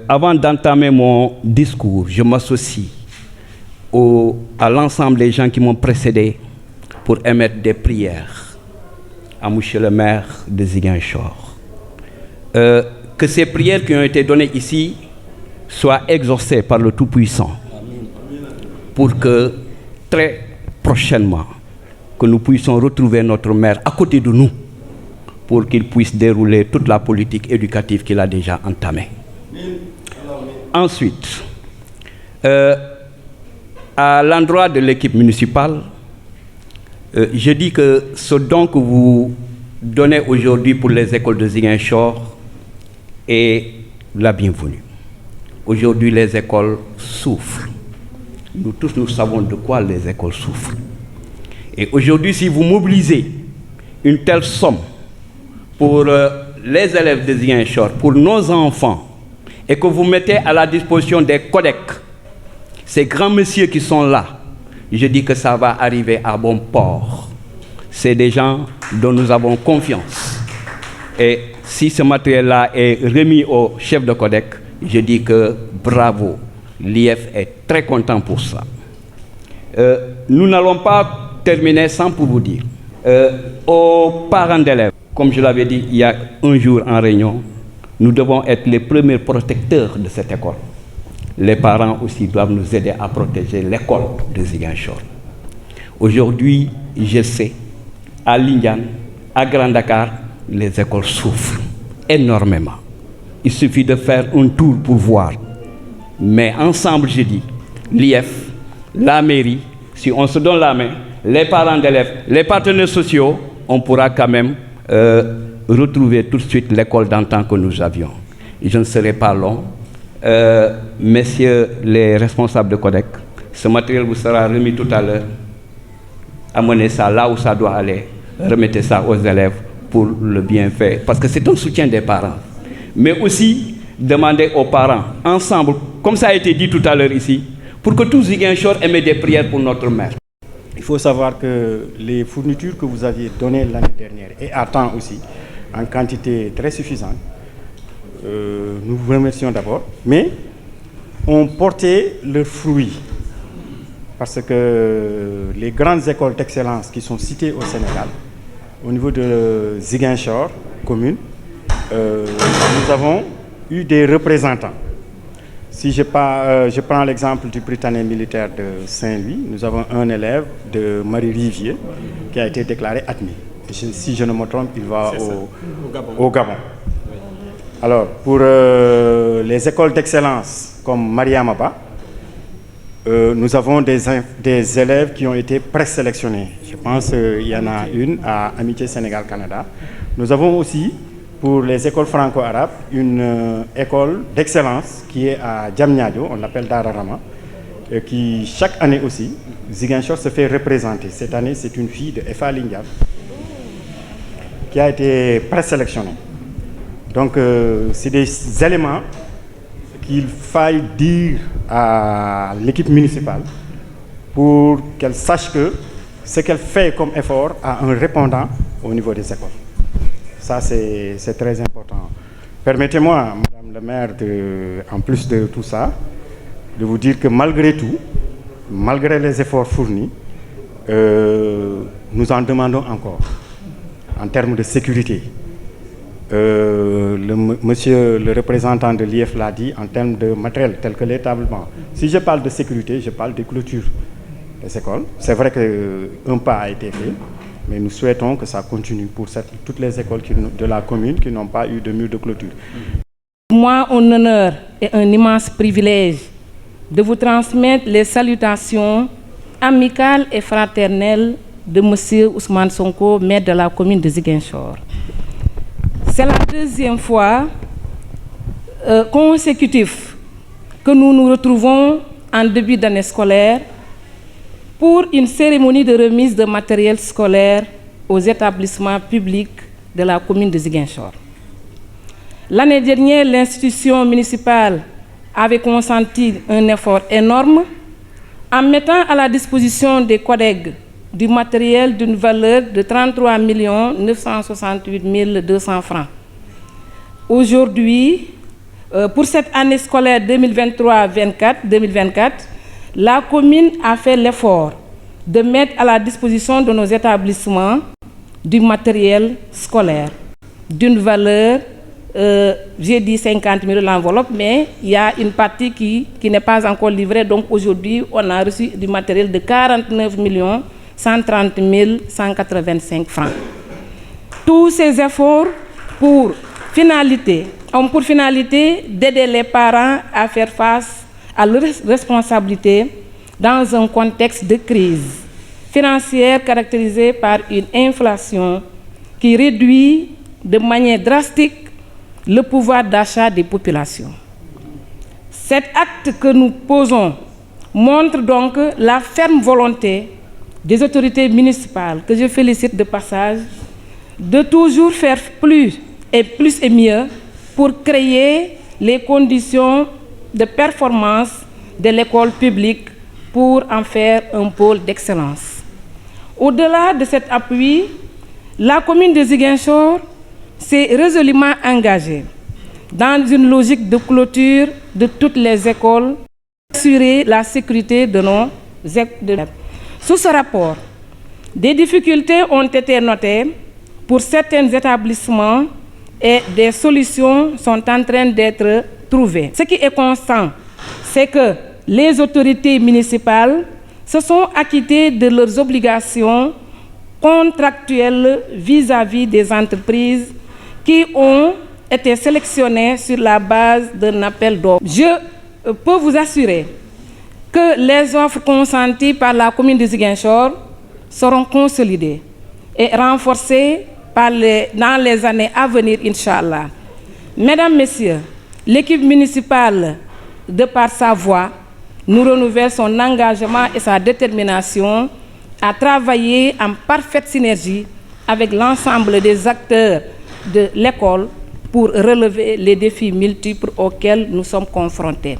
Avant d'entamer mon discours, je m'associe à l'ensemble des gens qui m'ont précédé pour émettre des prières à Monsieur le maire de Ziguinchor. Que ces prières qui ont été données ici soient exaucées par le Tout-Puissant pour que très prochainement, que nous puissions retrouver notre maire à côté de nous pour qu'il puisse dérouler toute la politique éducative qu'il a déjà entamée. Ensuite, à l'endroit de l'équipe municipale, je dis que ce don que vous donnez aujourd'hui pour les écoles de Ziguinchor est la bienvenue. Aujourd'hui, les écoles souffrent. Nous tous, nous savons de quoi les écoles souffrent. Et aujourd'hui, si vous mobilisez une telle somme pour les élèves de Ziguinchor, pour nos enfants, et que vous mettez à la disposition des codecs, ces grands messieurs qui sont là, je dis que ça va arriver à bon port. C'est des gens dont nous avons confiance. Et si ce matériel-là est remis au chef de codec, je dis que bravo, l'IF est très content pour ça. Nous n'allons pas terminer sans pour vous dire, aux parents d'élèves, comme je l'avais dit il y a un jour en réunion, nous devons être les premiers protecteurs de cette école. Les parents aussi doivent nous aider à protéger l'école de Ziguinchor. Aujourd'hui, je sais, à Lindian, à Grand Dakar, les écoles souffrent énormément. Il suffit de faire un tour pour voir. Mais ensemble, je dis, l'IF, la mairie, si on se donne la main, les parents d'élèves, les partenaires sociaux, on pourra quand même retrouver tout de suite l'école d'antan que nous avions. Je ne serai pas long. Messieurs les responsables de codec, ce matériel vous sera remis tout à l'heure. Amenez ça là où ça doit aller. Remettez ça aux élèves pour le bienfait. Parce que c'est un soutien des parents. Mais aussi, demandez aux parents, ensemble, comme ça a été dit tout à l'heure ici, pour que tous Ziguinchor aient des prières pour notre mère. Il faut savoir que les fournitures que vous aviez données l'année dernière, et à temps aussi, en quantité très suffisante, nous vous remercions d'abord, mais ont porté leurs fruits. Parce que les grandes écoles d'excellence qui sont citées au Sénégal, au niveau de Ziguinchor, commune, nous avons eu des représentants. Si je prends l'exemple du Britannique militaire de Saint-Louis, nous avons un élève de Marie-Rivier qui a été déclaré admis. Si je ne me trompe, il va au Gabon. Alors, pour les écoles d'excellence comme Mariamaba, nous avons des élèves qui ont été présélectionnés. Je pense qu'il y en a une à Amitié Sénégal-Canada. Nous avons aussi, pour les écoles franco-arabes, une école d'excellence qui est à Diamniadio, on l'appelle Dararama, qui chaque année aussi, Ziguinchor se fait représenter. Cette année, c'est une fille de Efa Lindian qui a été présélectionnée. Donc, c'est des éléments qu'il faille dire à l'équipe municipale pour qu'elle sache que ce qu'elle fait comme effort a un répondant au niveau des écoles. Ça, c'est très important. Permettez-moi, Madame le maire, en plus de tout ça, de vous dire que malgré tout, malgré les efforts fournis, nous en demandons encore en termes de sécurité. Monsieur le représentant de l'IF l'a dit, en termes de matériel tel que l'établement. Si je parle de sécurité, je parle des clôtures des écoles. C'est vrai qu'un pas a été fait, mais nous souhaitons que ça continue pour toutes les écoles de la commune qui n'ont pas eu de mur de clôture. Pour moi, un honneur et un immense privilège de vous transmettre les salutations amicales et fraternelles de M. Ousmane Sonko, maire de la commune de Ziguinchor. C'est la deuxième fois consécutive que nous nous retrouvons en début d'année scolaire pour une cérémonie de remise de matériel scolaire aux établissements publics de la commune de Ziguinchor. L'année dernière, l'institution municipale avait consenti un effort énorme en mettant à la disposition des collègues du matériel d'une valeur de 33 968 200 francs. Aujourd'hui, pour cette année scolaire 2023-2024, la commune a fait l'effort de mettre à la disposition de nos établissements du matériel scolaire d'une valeur, j'ai dit 50 000 l'enveloppe, mais il y a une partie qui n'est pas encore livrée. Donc aujourd'hui, on a reçu du matériel de 49 130 185 francs. Tous ces efforts pour finalité d'aider les parents à faire face à leurs responsabilités dans un contexte de crise financière caractérisée par une inflation qui réduit de manière drastique le pouvoir d'achat des populations. Cet acte que nous posons montre donc la ferme volonté des autorités municipales, que je félicite de passage, de toujours faire plus et mieux pour créer les conditions de performance de l'école publique pour en faire un pôle d'excellence. Au-delà de cet appui, la commune de Ziguinchor s'est résolument engagée dans une logique de clôture de toutes les écoles pour assurer la sécurité de nos écoles. Sous ce rapport, des difficultés ont été notées pour certains établissements et des solutions sont en train d'être trouvées. Ce qui est constant, c'est que les autorités municipales se sont acquittées de leurs obligations contractuelles vis-à-vis des entreprises qui ont été sélectionnées sur la base d'un appel d'offres. Je peux vous assurer que les offres consenties par la commune de Ziguinchor seront consolidées et renforcées dans les années à venir, Inch'Allah. Mesdames, Messieurs, l'équipe municipale, de par sa voix, nous renouvelle son engagement et sa détermination à travailler en parfaite synergie avec l'ensemble des acteurs de l'école pour relever les défis multiples auxquels nous sommes confrontés.